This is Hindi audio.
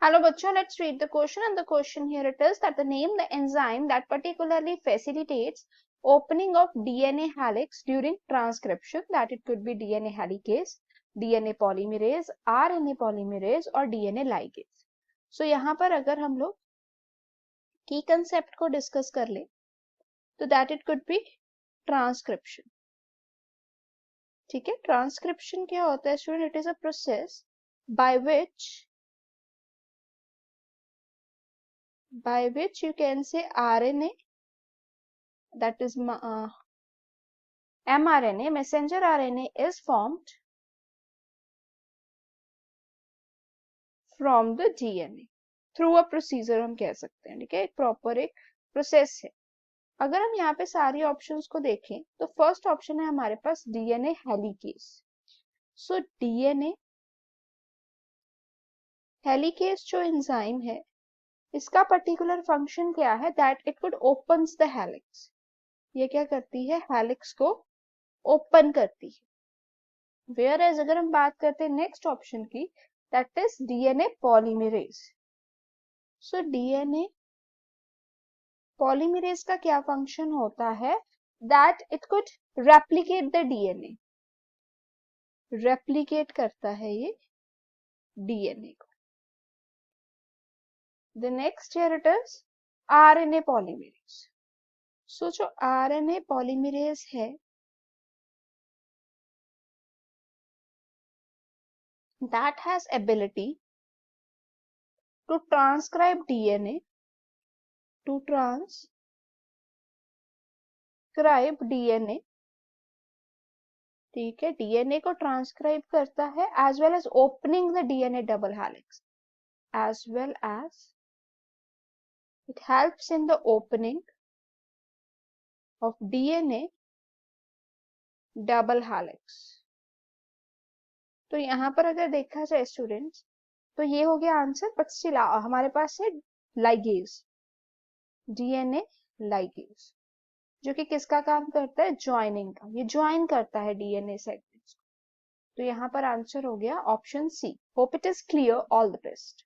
Hello bachcho, let's read the question, and the question here it is that the name the enzyme that particularly facilitates opening of DNA helix during transcription, that it could be DNA helicase, DNA polymerase, RNA polymerase और DNA ligase. So यहाँ पर अगर हम लोग की कंसेप्ट को डिस्कस कर ले तो that it could be transcription. ठीक है, ट्रांसक्रिप्शन क्या होता है student? It is a process by which you can say RNA, that is mRNA, messenger RNA is formed from the DNA through a procedure हम कह सकते हैं. ठीक है, एक प्रॉपर एक प्रोसेस है. अगर हम यहाँ पे सारी ऑप्शंस को देखें तो फर्स्ट ऑप्शन है हमारे पास DNA हेलिकेस. सो DNA हेलिकेस जो एंजाइम है इसका पर्टिकुलर फंक्शन क्या है? That it could opens the helix. ये क्या करती है? हेलिक्स को ओपन करती है. वेयर एज अगर हम बात करते हैं नेक्स्ट ऑप्शन की, that is DNA polymerase. So DNA polymerase का क्या फंक्शन होता है? That it could replicate the DNA. Replicate करता है ये डीएनए को. The next here it is RNA polymerase. So जो आरएनए पॉलीमरेज है that has ability to transcribe DNA, to transcribe DNA. ठीक है, डीएनए को ट्रांसक्राइब करता है as well as opening the DNA double helix, as well as it helps in the opening of DNA double helix. तो यहाँ पर अगर देखा जाए स्टूडेंट्स तो ये हो गया आंसर. बट स्टिल हमारे पास है लाइगेज, डीएनए लाइगेज, जो कि किसका काम करता है? ज्वाइनिंग का. ये ज्वाइन करता है डीएनए सेगमेंट्स को. तो यहाँ पर आंसर हो गया option C. Hope it is clear. All the best.